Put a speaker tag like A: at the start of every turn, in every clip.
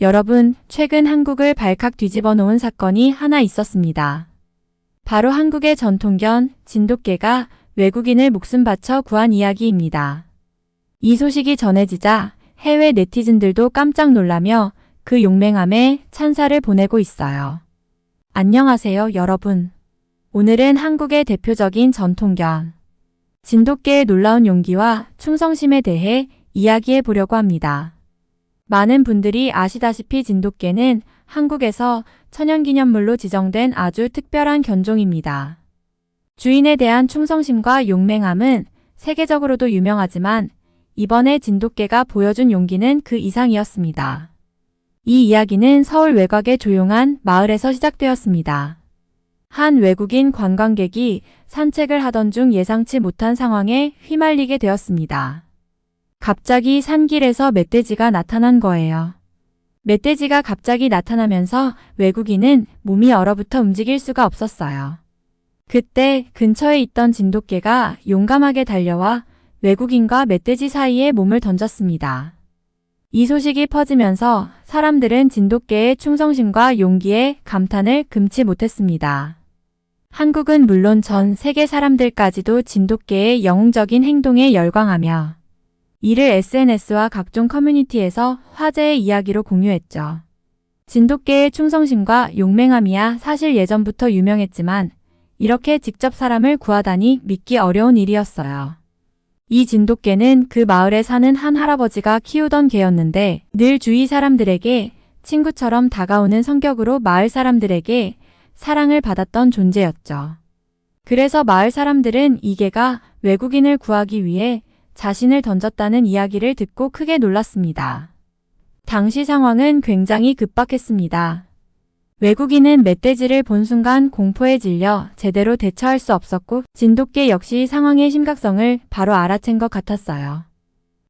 A: 여러분, 최근 한국을 발칵 뒤집어 놓은 사건이 하나 있었습니다. 바로 한국의 전통견, 진돗개가 외국인을 목숨 바쳐 구한 이야기입니다. 이 소식이 전해지자 해외 네티즌들도 깜짝 놀라며 그 용맹함에 찬사를 보내고 있어요. 안녕하세요, 여러분. 오늘은 한국의 대표적인 전통견, 진돗개의 놀라운 용기와 충성심에 대해 이야기해 보려고 합니다. 많은 분들이 아시다시피 진돗개는 한국에서 천연기념물로 지정된 아주 특별한 견종입니다. 주인에 대한 충성심과 용맹함은 세계적으로도 유명하지만 이번에 진돗개가 보여준 용기는 그 이상이었습니다. 이 이야기는 서울 외곽의 조용한 마을에서 시작되었습니다. 한 외국인 관광객이 산책을 하던 중 예상치 못한 상황에 휘말리게 되었습니다. 갑자기 산길에서 멧돼지가 나타난 거예요. 멧돼지가 갑자기 나타나면서 외국인은 몸이 얼어붙어 움직일 수가 없었어요. 그때 근처에 있던 진돗개가 용감하게 달려와 외국인과 멧돼지 사이에 몸을 던졌습니다. 이 소식이 퍼지면서 사람들은 진돗개의 충성심과 용기에 감탄을 금치 못했습니다. 한국은 물론 전 세계 사람들까지도 진돗개의 영웅적인 행동에 열광하며 이를 SNS와 각종 커뮤니티에서 화제의 이야기로 공유했죠. 진돗개의 충성심과 용맹함이야 사실 예전부터 유명했지만 이렇게 직접 사람을 구하다니 믿기 어려운 일이었어요. 이 진돗개는 그 마을에 사는 한 할아버지가 키우던 개였는데 늘 주위 사람들에게 친구처럼 다가오는 성격으로 마을 사람들에게 사랑을 받았던 존재였죠. 그래서 마을 사람들은 이 개가 외국인을 구하기 위해 자신을 던졌다는 이야기를 듣고 크게 놀랐습니다. 당시 상황은 굉장히 급박했습니다. 외국인은 멧돼지를 본 순간 공포에 질려 제대로 대처할 수 없었고 진돗개 역시 상황의 심각성을 바로 알아챈 것 같았어요.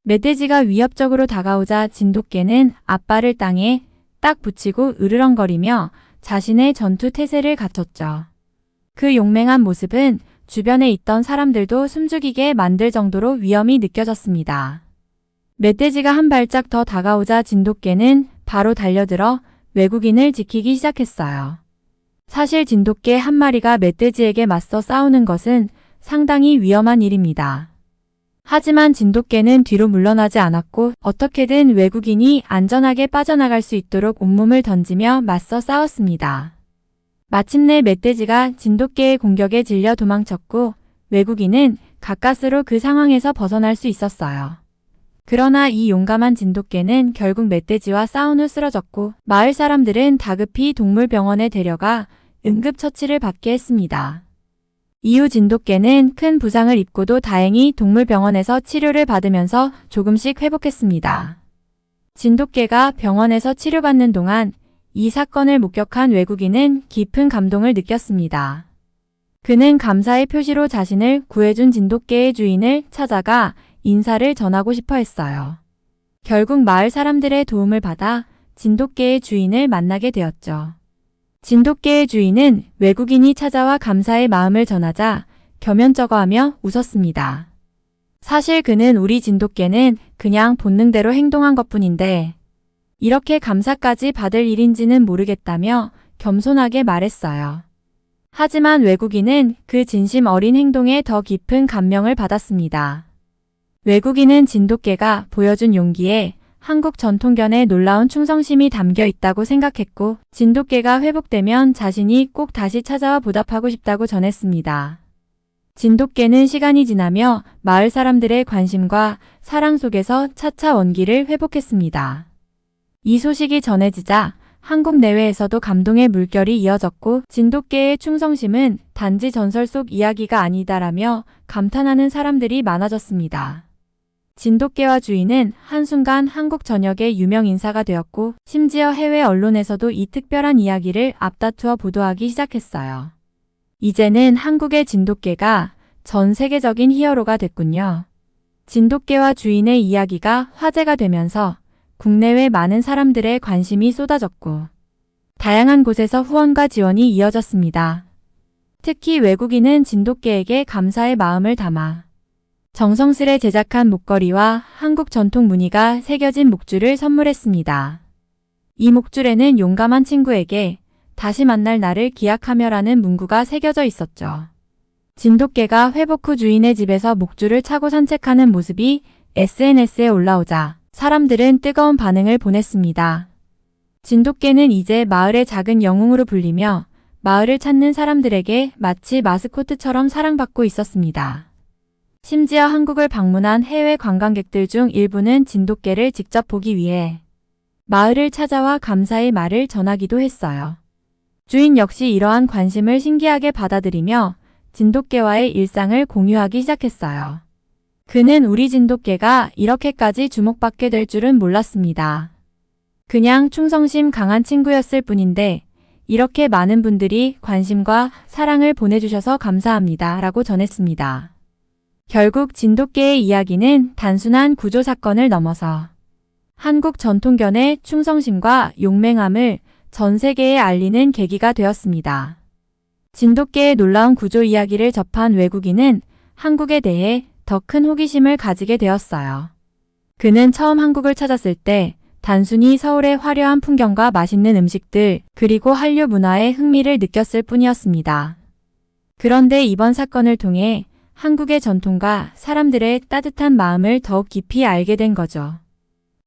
A: 멧돼지가 위협적으로 다가오자 진돗개는 앞발을 땅에 딱 붙이고 으르렁거리며 자신의 전투 태세를 갖췄죠. 그 용맹한 모습은 주변에 있던 사람들도 숨죽이게 만들 정도로 위험이 느껴졌습니다. 멧돼지가 한 발짝 더 다가오자 진돗개는 바로 달려들어 외국인을 지키기 시작했어요. 사실 진돗개 한 마리가 멧돼지에게 맞서 싸우는 것은 상당히 위험한 일입니다. 하지만 진돗개는 뒤로 물러나지 않았고 어떻게든 외국인이 안전하게 빠져나갈 수 있도록 온몸을 던지며 맞서 싸웠습니다. 마침내 멧돼지가 진돗개의 공격에 질려 도망쳤고 외국인은 가까스로 그 상황에서 벗어날 수 있었어요. 그러나 이 용감한 진돗개는 결국 멧돼지와 싸운 후 쓰러졌고 마을 사람들은 다급히 동물병원에 데려가 응급처치를 받게 했습니다. 이후 진돗개는 큰 부상을 입고도 다행히 동물병원에서 치료를 받으면서 조금씩 회복했습니다. 진돗개가 병원에서 치료받는 동안 이 사건을 목격한 외국인은 깊은 감동을 느꼈습니다. 그는 감사의 표시로 자신을 구해준 진돗개의 주인을 찾아가 인사를 전하고 싶어 했어요. 결국 마을 사람들의 도움을 받아 진돗개의 주인을 만나게 되었죠. 진돗개의 주인은 외국인이 찾아와 감사의 마음을 전하자 겸연쩍어하며 웃었습니다. 사실 그는 우리 진돗개는 그냥 본능대로 행동한 것뿐인데 이렇게 감사까지 받을 일인지는 모르겠다며 겸손하게 말했어요. 하지만 외국인은 그 진심 어린 행동에 더 깊은 감명을 받았습니다. 외국인은 진돗개가 보여준 용기에 한국 전통견의 놀라운 충성심이 담겨 있다고 생각했고 진돗개가 회복되면 자신이 꼭 다시 찾아와 보답하고 싶다고 전했습니다. 진돗개는 시간이 지나며 마을 사람들의 관심과 사랑 속에서 차차 원기를 회복했습니다. 이 소식이 전해지자 한국 내외에서도 감동의 물결이 이어졌고 진돗개의 충성심은 단지 전설 속 이야기가 아니다라며 감탄하는 사람들이 많아졌습니다. 진돗개와 주인은 한순간 한국 전역의 유명 인사가 되었고 심지어 해외 언론에서도 이 특별한 이야기를 앞다투어 보도하기 시작했어요. 이제는 한국의 진돗개가 전 세계적인 히어로가 됐군요. 진돗개와 주인의 이야기가 화제가 되면서 국내외 많은 사람들의 관심이 쏟아졌고 다양한 곳에서 후원과 지원이 이어졌습니다. 특히 외국인은 진돗개에게 감사의 마음을 담아 정성스레 제작한 목걸이와 한국 전통 무늬가 새겨진 목줄을 선물했습니다. 이 목줄에는 용감한 친구에게 다시 만날 날을 기약하며라는 문구가 새겨져 있었죠. 진돗개가 회복 후 주인의 집에서 목줄을 차고 산책하는 모습이 SNS에 올라오자 사람들은 뜨거운 반응을 보냈습니다. 진돗개는 이제 마을의 작은 영웅으로 불리며 마을을 찾는 사람들에게 마치 마스코트처럼 사랑받고 있었습니다. 심지어 한국을 방문한 해외 관광객들 중 일부는 진돗개를 직접 보기 위해 마을을 찾아와 감사의 말을 전하기도 했어요. 주인 역시 이러한 관심을 신기하게 받아들이며 진돗개와의 일상을 공유하기 시작했어요. 그는 우리 진돗개가 이렇게까지 주목받게 될 줄은 몰랐습니다. 그냥 충성심 강한 친구였을 뿐인데 이렇게 많은 분들이 관심과 사랑을 보내주셔서 감사합니다 라고 전했습니다. 결국 진돗개의 이야기는 단순한 구조 사건을 넘어서 한국 전통견의 충성심과 용맹함을 전 세계에 알리는 계기가 되었습니다. 진돗개의 놀라운 구조 이야기를 접한 외국인은 한국에 대해 더 큰 호기심을 가지게 되었어요. 그는 처음 한국을 찾았을 때 단순히 서울의 화려한 풍경과 맛있는 음식들, 그리고 한류 문화에 흥미를 느꼈을 뿐이었습니다. 그런데 이번 사건을 통해 한국의 전통과 사람들의 따뜻한 마음을 더욱 깊이 알게 된 거죠.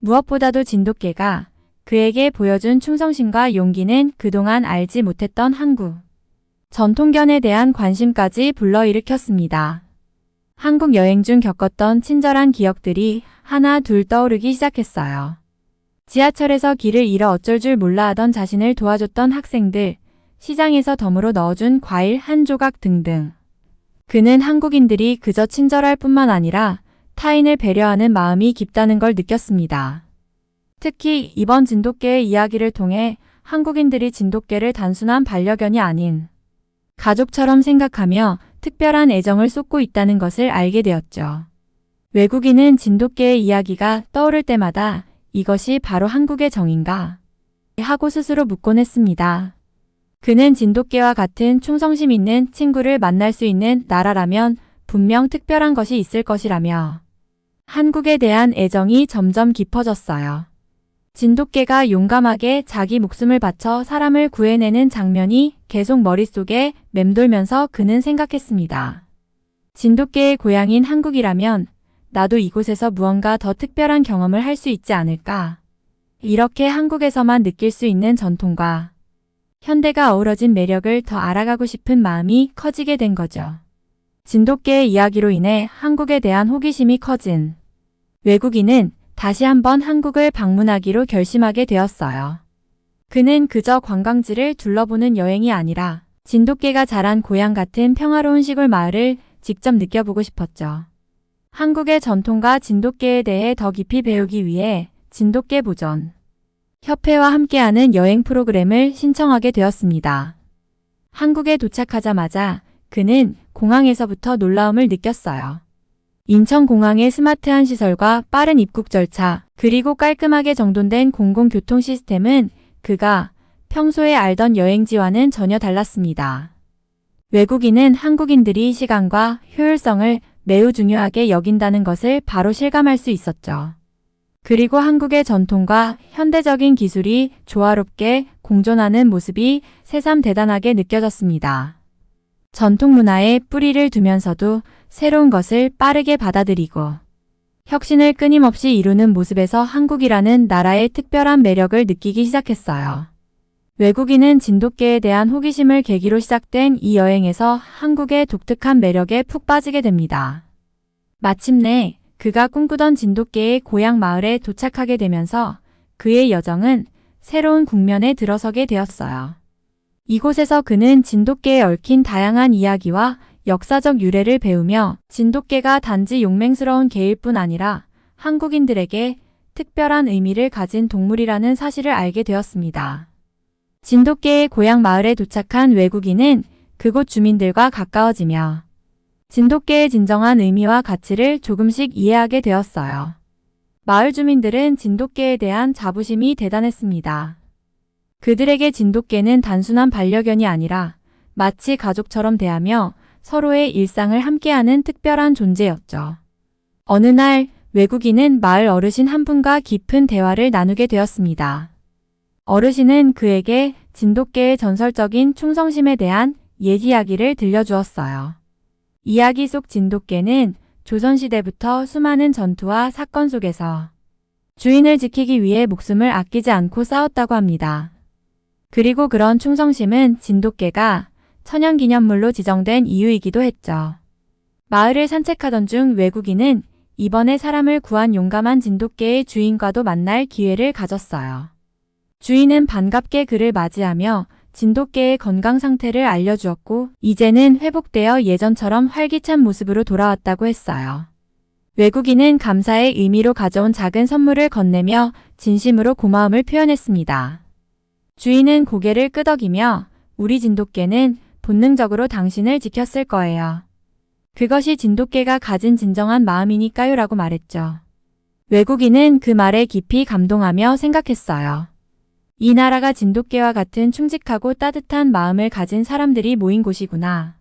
A: 무엇보다도 진돗개가 그에게 보여준 충성심과 용기는 그동안 알지 못했던 한국 전통견에 대한 관심까지 불러일으켰습니다. 한국 여행 중 겪었던 친절한 기억들이 하나 둘 떠오르기 시작했어요. 지하철에서 길을 잃어 어쩔 줄 몰라 하던 자신을 도와줬던 학생들, 시장에서 덤으로 넣어준 과일 한 조각 등등. 그는 한국인들이 그저 친절할 뿐만 아니라 타인을 배려하는 마음이 깊다는 걸 느꼈습니다. 특히 이번 진돗개의 이야기를 통해 한국인들이 진돗개를 단순한 반려견이 아닌 가족처럼 생각하며 특별한 애정을 쏟고 있다는 것을 알게 되었죠. 외국인은 진돗개의 이야기가 떠오를 때마다 이것이 바로 한국의 정인가? 하고 스스로 묻곤 했습니다. 그는 진돗개와 같은 충성심 있는 친구를 만날 수 있는 나라라면 분명 특별한 것이 있을 것이라며 한국에 대한 애정이 점점 깊어졌어요. 진돗개가 용감하게 자기 목숨을 바쳐 사람을 구해내는 장면이 계속 머릿속에 맴돌면서 그는 생각했습니다. 진돗개의 고향인 한국이라면 나도 이곳에서 무언가 더 특별한 경험을 할 수 있지 않을까? 이렇게 한국에서만 느낄 수 있는 전통과 현대가 어우러진 매력을 더 알아가고 싶은 마음이 커지게 된 거죠. 진돗개의 이야기로 인해 한국에 대한 호기심이 커진 외국인은 다시 한번 한국을 방문하기로 결심하게 되었어요. 그는 그저 관광지를 둘러보는 여행이 아니라 진돗개가 자란 고향 같은 평화로운 시골 마을을 직접 느껴보고 싶었죠. 한국의 전통과 진돗개에 대해 더 깊이 배우기 위해 진돗개 보전 협회와 함께하는 여행 프로그램을 신청하게 되었습니다. 한국에 도착하자마자 그는 공항에서부터 놀라움을 느꼈어요. 인천공항의 스마트한 시설과 빠른 입국 절차, 그리고 깔끔하게 정돈된 공공교통 시스템은 그가 평소에 알던 여행지와는 전혀 달랐습니다. 외국인은 한국인들이 시간과 효율성을 매우 중요하게 여긴다는 것을 바로 실감할 수 있었죠. 그리고 한국의 전통과 현대적인 기술이 조화롭게 공존하는 모습이 새삼 대단하게 느껴졌습니다. 전통 문화에 뿌리를 두면서도 새로운 것을 빠르게 받아들이고 혁신을 끊임없이 이루는 모습에서 한국이라는 나라의 특별한 매력을 느끼기 시작했어요. 외국인은 진돗개에 대한 호기심을 계기로 시작된 이 여행에서 한국의 독특한 매력에 푹 빠지게 됩니다. 마침내 그가 꿈꾸던 진돗개의 고향 마을에 도착하게 되면서 그의 여정은 새로운 국면에 들어서게 되었어요. 이곳에서 그는 진돗개에 얽힌 다양한 이야기와 역사적 유래를 배우며 진돗개가 단지 용맹스러운 개일 뿐 아니라 한국인들에게 특별한 의미를 가진 동물이라는 사실을 알게 되었습니다. 진돗개의 고향 마을에 도착한 외국인은 그곳 주민들과 가까워지며 진돗개의 진정한 의미와 가치를 조금씩 이해하게 되었어요. 마을 주민들은 진돗개에 대한 자부심이 대단했습니다. 그들에게 진돗개는 단순한 반려견이 아니라 마치 가족처럼 대하며 서로의 일상을 함께하는 특별한 존재였죠. 어느 날 외국인은 마을 어르신 한 분과 깊은 대화를 나누게 되었습니다. 어르신은 그에게 진돗개의 전설적인 충성심에 대한 옛 이야기를 들려주었어요. 이야기 속 진돗개는 조선시대부터 수많은 전투와 사건 속에서 주인을 지키기 위해 목숨을 아끼지 않고 싸웠다고 합니다. 그리고 그런 충성심은 진돗개가 천연기념물로 지정된 이유이기도 했죠. 마을을 산책하던 중 외국인은 이번에 사람을 구한 용감한 진돗개의 주인과도 만날 기회를 가졌어요. 주인은 반갑게 그를 맞이하며 진돗개의 건강 상태를 알려주었고 이제는 회복되어 예전처럼 활기찬 모습으로 돌아왔다고 했어요. 외국인은 감사의 의미로 가져온 작은 선물을 건네며 진심으로 고마움을 표현했습니다. 주인은 고개를 끄덕이며 우리 진돗개는 본능적으로 당신을 지켰을 거예요. 그것이 진돗개가 가진 진정한 마음이니까요 라고 말했죠. 외국인은 그 말에 깊이 감동하며 생각했어요. 이 나라가 진돗개와 같은 충직하고 따뜻한 마음을 가진 사람들이 모인 곳이구나.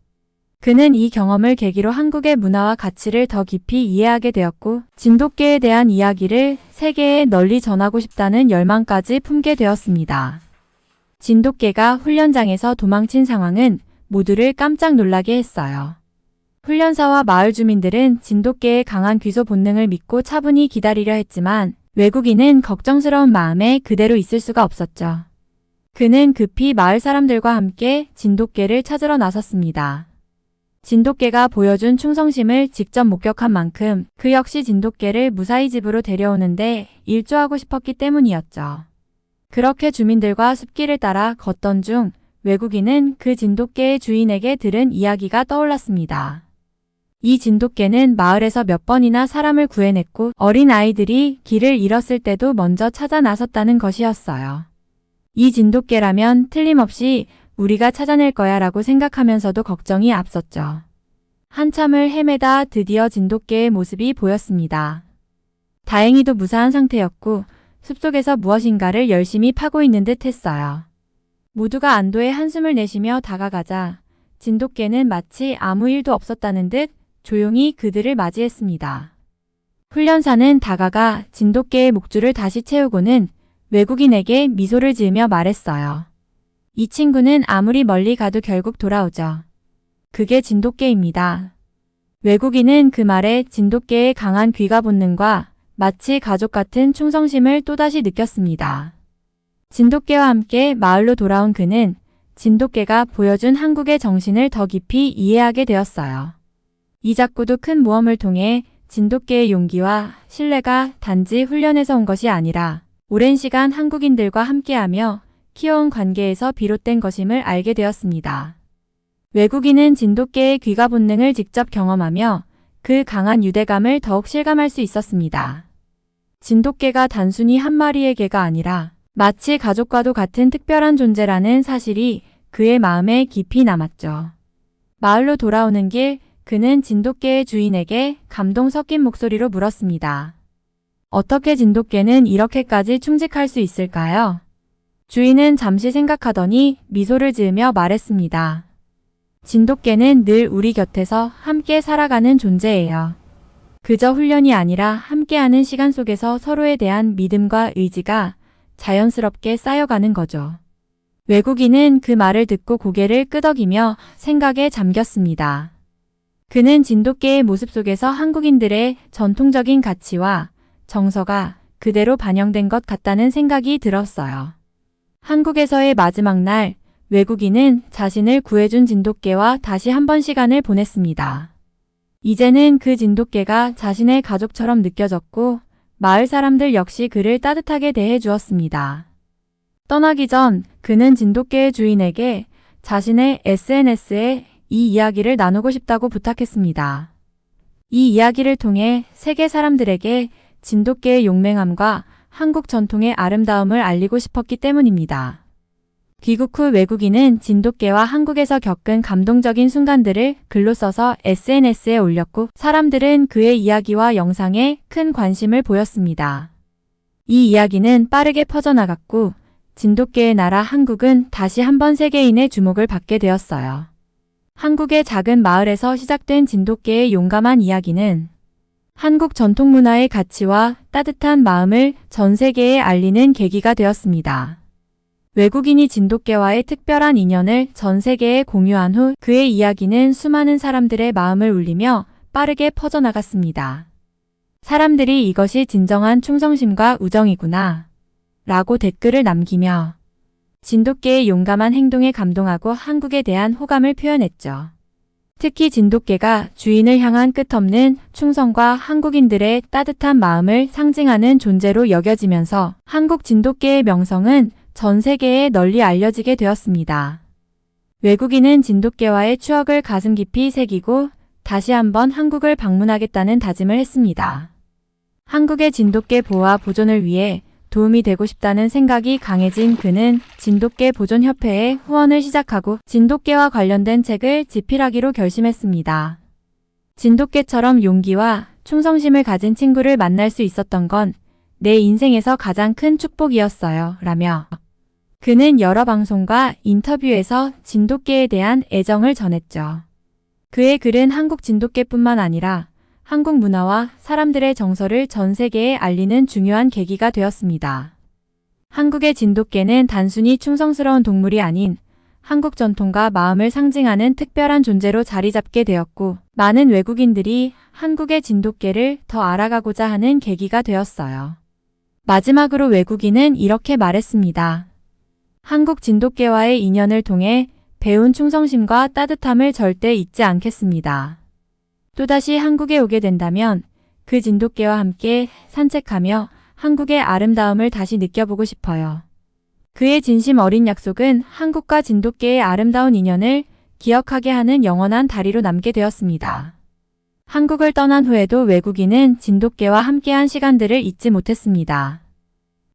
A: 그는 이 경험을 계기로 한국의 문화와 가치를 더 깊이 이해하게 되었고 진돗개에 대한 이야기를 세계에 널리 전하고 싶다는 열망까지 품게 되었습니다. 진돗개가 훈련장에서 도망친 상황은 모두를 깜짝 놀라게 했어요. 훈련사와 마을 주민들은 진돗개의 강한 귀소 본능을 믿고 차분히 기다리려 했지만 외국인은 걱정스러운 마음에 그대로 있을 수가 없었죠. 그는 급히 마을 사람들과 함께 진돗개를 찾으러 나섰습니다. 진돗개가 보여준 충성심을 직접 목격한 만큼 그 역시 진돗개를 무사히 집으로 데려오는데 일조하고 싶었기 때문이었죠. 그렇게 주민들과 숲길을 따라 걷던 중 외국인은 그 진돗개의 주인에게 들은 이야기가 떠올랐습니다. 이 진돗개는 마을에서 몇 번이나 사람을 구해냈고 어린 아이들이 길을 잃었을 때도 먼저 찾아 나섰다는 것이었어요. 이 진돗개라면 틀림없이 우리가 찾아낼 거야 라고 생각하면서도 걱정이 앞섰죠. 한참을 헤매다 드디어 진돗개의 모습이 보였습니다. 다행히도 무사한 상태였고 숲속에서 무엇인가를 열심히 파고 있는 듯 했어요. 모두가 안도의 한숨을 내쉬며 다가가자 진돗개는 마치 아무 일도 없었다는 듯 조용히 그들을 맞이했습니다. 훈련사는 다가가 진돗개의 목줄을 다시 채우고는 외국인에게 미소를 지으며 말했어요. 이 친구는 아무리 멀리 가도 결국 돌아오죠. 그게 진돗개입니다. 외국인은 그 말에 진돗개의 강한 귀가 본능과 마치 가족 같은 충성심을 또다시 느꼈습니다. 진돗개와 함께 마을로 돌아온 그는 진돗개가 보여준 한국의 정신을 더 깊이 이해하게 되었어요. 이 작고도 큰 모험을 통해 진돗개의 용기와 신뢰가 단지 훈련에서 온 것이 아니라 오랜 시간 한국인들과 함께하며 키워온 관계에서 비롯된 것임을 알게 되었습니다. 외국인은 진돗개의 귀가 본능을 직접 경험하며 그 강한 유대감을 더욱 실감할 수 있었습니다. 진돗개가 단순히 한 마리의 개가 아니라 마치 가족과도 같은 특별한 존재라는 사실이 그의 마음에 깊이 남았죠. 마을로 돌아오는 길 그는 진돗개의 주인에게 감동 섞인 목소리로 물었습니다. 어떻게 진돗개는 이렇게까지 충직할 수 있을까요? 주인은 잠시 생각하더니 미소를 지으며 말했습니다. 진돗개는 늘 우리 곁에서 함께 살아가는 존재예요. 그저 훈련이 아니라 함께하는 시간 속에서 서로에 대한 믿음과 의지가 자연스럽게 쌓여가는 거죠. 외국인은 그 말을 듣고 고개를 끄덕이며 생각에 잠겼습니다. 그는 진돗개의 모습 속에서 한국인들의 전통적인 가치와 정서가 그대로 반영된 것 같다는 생각이 들었어요. 한국에서의 마지막 날, 외국인은 자신을 구해준 진돗개와 다시 한번 시간을 보냈습니다. 이제는 그 진돗개가 자신의 가족처럼 느껴졌고 마을 사람들 역시 그를 따뜻하게 대해 주었습니다. 떠나기 전 그는 진돗개의 주인에게 자신의 SNS에 이 이야기를 나누고 싶다고 부탁했습니다. 이 이야기를 통해 세계 사람들에게 진돗개의 용맹함과 한국 전통의 아름다움을 알리고 싶었기 때문입니다. 귀국 후 외국인은 진돗개와 한국에서 겪은 감동적인 순간들을 글로 써서 SNS에 올렸고 사람들은 그의 이야기와 영상에 큰 관심을 보였습니다. 이 이야기는 빠르게 퍼져나갔고 진돗개의 나라 한국은 다시 한번 세계인의 주목을 받게 되었어요. 한국의 작은 마을에서 시작된 진돗개의 용감한 이야기는 한국 전통 문화의 가치와 따뜻한 마음을 전 세계에 알리는 계기가 되었습니다. 외국인이 진돗개와의 특별한 인연을 전 세계에 공유한 후 그의 이야기는 수많은 사람들의 마음을 울리며 빠르게 퍼져나갔습니다. 사람들이 이것이 진정한 충성심과 우정이구나 라고 댓글을 남기며 진돗개의 용감한 행동에 감동하고 한국에 대한 호감을 표현했죠. 특히 진돗개가 주인을 향한 끝없는 충성과 한국인들의 따뜻한 마음을 상징하는 존재로 여겨지면서 한국 진돗개의 명성은 전 세계에 널리 알려지게 되었습니다. 외국인은 진돗개와의 추억을 가슴 깊이 새기고 다시 한번 한국을 방문하겠다는 다짐을 했습니다. 한국의 진돗개 보호와 보존을 위해 도움이 되고 싶다는 생각이 강해진 그는 진돗개 보존협회에 후원을 시작하고 진돗개와 관련된 책을 집필하기로 결심했습니다. 진돗개처럼 용기와 충성심을 가진 친구를 만날 수 있었던 건 내 인생에서 가장 큰 축복이었어요. 라며 그는 여러 방송과 인터뷰에서 진돗개에 대한 애정을 전했죠. 그의 글은 한국 진돗개뿐만 아니라 한국 문화와 사람들의 정서를 전 세계에 알리는 중요한 계기가 되었습니다. 한국의 진돗개는 단순히 충성스러운 동물이 아닌 한국 전통과 마음을 상징하는 특별한 존재로 자리 잡게 되었고, 많은 외국인들이 한국의 진돗개를 더 알아가고자 하는 계기가 되었어요. 마지막으로 외국인은 이렇게 말했습니다. 한국 진돗개와의 인연을 통해 배운 충성심과 따뜻함을 절대 잊지 않겠습니다. 또다시 한국에 오게 된다면 그 진돗개와 함께 산책하며 한국의 아름다움을 다시 느껴보고 싶어요. 그의 진심 어린 약속은 한국과 진돗개의 아름다운 인연을 기억하게 하는 영원한 다리로 남게 되었습니다. 한국을 떠난 후에도 외국인은 진돗개와 함께한 시간들을 잊지 못했습니다.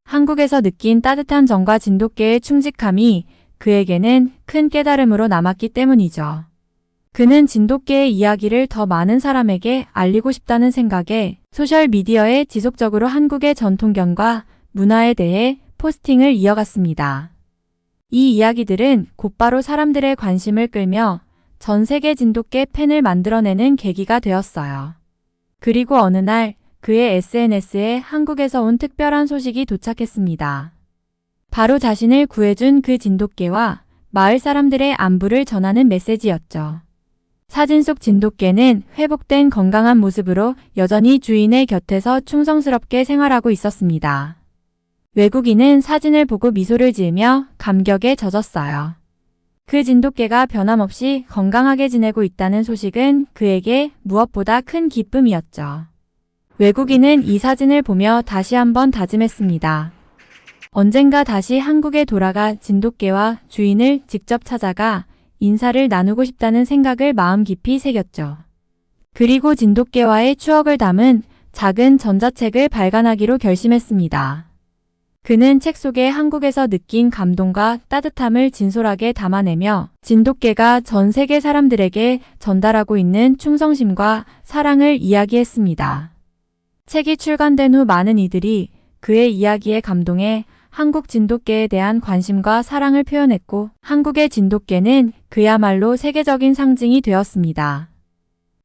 A: 한국에서 느낀 따뜻한 정과 진돗개의 충직함이 그에게는 큰 깨달음으로 남았기 때문이죠. 그는 진돗개의 이야기를 더 많은 사람에게 알리고 싶다는 생각에 소셜미디어에 지속적으로 한국의 전통견과 문화에 대해 포스팅을 이어갔습니다. 이 이야기들은 곧바로 사람들의 관심을 끌며 전 세계 진돗개 팬을 만들어내는 계기가 되었어요. 그리고 어느 날 그의 SNS에 한국에서 온 특별한 소식이 도착했습니다. 바로 자신을 구해준 그 진돗개와 마을 사람들의 안부를 전하는 메시지였죠. 사진 속 진돗개는 회복된 건강한 모습으로 여전히 주인의 곁에서 충성스럽게 생활하고 있었습니다. 외국인은 사진을 보고 미소를 지으며 감격에 젖었어요. 그 진돗개가 변함없이 건강하게 지내고 있다는 소식은 그에게 무엇보다 큰 기쁨이었죠. 외국인은 이 사진을 보며 다시 한번 다짐했습니다. 언젠가 다시 한국에 돌아가 진돗개와 주인을 직접 찾아가 인사를 나누고 싶다는 생각을 마음 깊이 새겼죠. 그리고 진돗개와의 추억을 담은 작은 전자책을 발간하기로 결심했습니다. 그는 책 속에 한국에서 느낀 감동과 따뜻함을 진솔하게 담아내며 진돗개가 전 세계 사람들에게 전달하고 있는 충성심과 사랑을 이야기했습니다. 책이 출간된 후 많은 이들이 그의 이야기에 감동해 한국 진돗개에 대한 관심과 사랑을 표현했고, 한국의 진돗개는 그야말로 세계적인 상징이 되었습니다.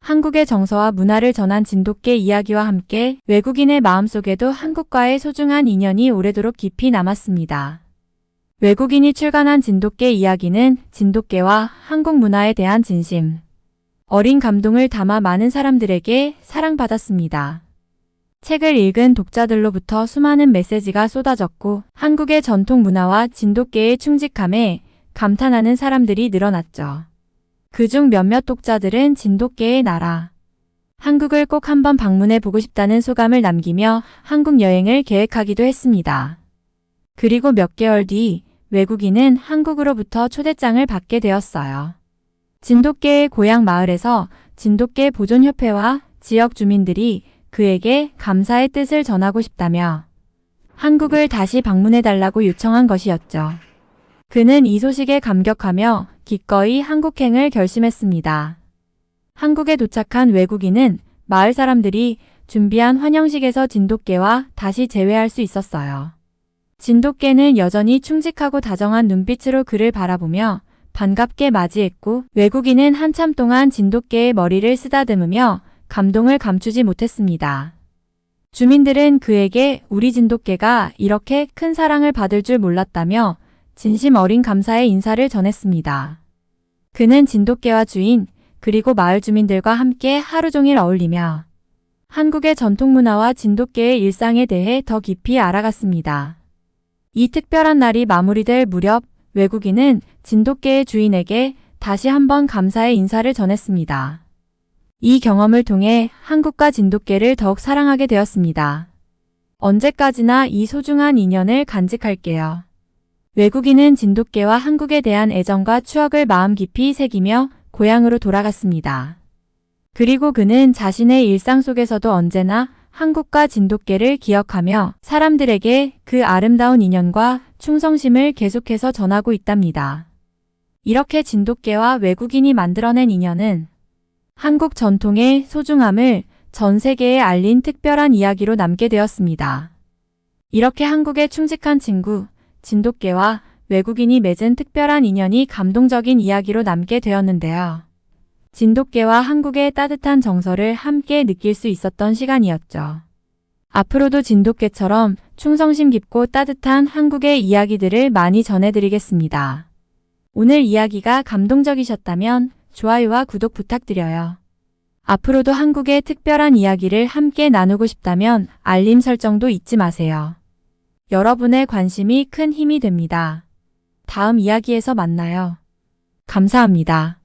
A: 한국의 정서와 문화를 전한 진돗개 이야기와 함께 외국인의 마음속에도 한국과의 소중한 인연이 오래도록 깊이 남았습니다. 외국인이 출간한 진돗개 이야기는 진돗개와 한국 문화에 대한 진심, 어린 감동을 담아 많은 사람들에게 사랑받았습니다. 책을 읽은 독자들로부터 수많은 메시지가 쏟아졌고 한국의 전통 문화와 진돗개의 충직함에 감탄하는 사람들이 늘어났죠. 그중 몇몇 독자들은 진돗개의 나라, 한국을 꼭 한번 방문해 보고 싶다는 소감을 남기며 한국 여행을 계획하기도 했습니다. 그리고 몇 개월 뒤 외국인은 한국으로부터 초대장을 받게 되었어요. 진돗개의 고향 마을에서 진돗개 보존협회와 지역 주민들이 그에게 감사의 뜻을 전하고 싶다며 한국을 다시 방문해달라고 요청한 것이었죠. 그는 이 소식에 감격하며 기꺼이 한국행을 결심했습니다. 한국에 도착한 외국인은 마을 사람들이 준비한 환영식에서 진돗개와 다시 재회할 수 있었어요. 진돗개는 여전히 충직하고 다정한 눈빛으로 그를 바라보며 반갑게 맞이했고, 외국인은 한참 동안 진돗개의 머리를 쓰다듬으며 감동을 감추지 못했습니다. 주민들은 그에게 우리 진돗개가 이렇게 큰 사랑을 받을 줄 몰랐다며 진심 어린 감사의 인사를 전했습니다. 그는 진돗개와 주인, 그리고 마을 주민들과 함께 하루 종일 어울리며 한국의 전통 문화와 진돗개의 일상에 대해 더 깊이 알아갔습니다. 이 특별한 날이 마무리될 무렵 외국인은 진돗개의 주인에게 다시 한번 감사의 인사를 전했습니다. 이 경험을 통해 한국과 진돗개를 더욱 사랑하게 되었습니다. 언제까지나 이 소중한 인연을 간직할게요. 외국인은 진돗개와 한국에 대한 애정과 추억을 마음 깊이 새기며 고향으로 돌아갔습니다. 그리고 그는 자신의 일상 속에서도 언제나 한국과 진돗개를 기억하며 사람들에게 그 아름다운 인연과 충성심을 계속해서 전하고 있답니다. 이렇게 진돗개와 외국인이 만들어낸 인연은 한국 전통의 소중함을 전 세계에 알린 특별한 이야기로 남게 되었습니다. 이렇게 한국의 충직한 친구, 진돗개와 외국인이 맺은 특별한 인연이 감동적인 이야기로 남게 되었는데요. 진돗개와 한국의 따뜻한 정서를 함께 느낄 수 있었던 시간이었죠. 앞으로도 진돗개처럼 충성심 깊고 따뜻한 한국의 이야기들을 많이 전해드리겠습니다. 오늘 이야기가 감동적이셨다면 좋아요와 구독 부탁드려요. 앞으로도 한국의 특별한 이야기를 함께 나누고 싶다면 알림 설정도 잊지 마세요. 여러분의 관심이 큰 힘이 됩니다. 다음 이야기에서 만나요. 감사합니다.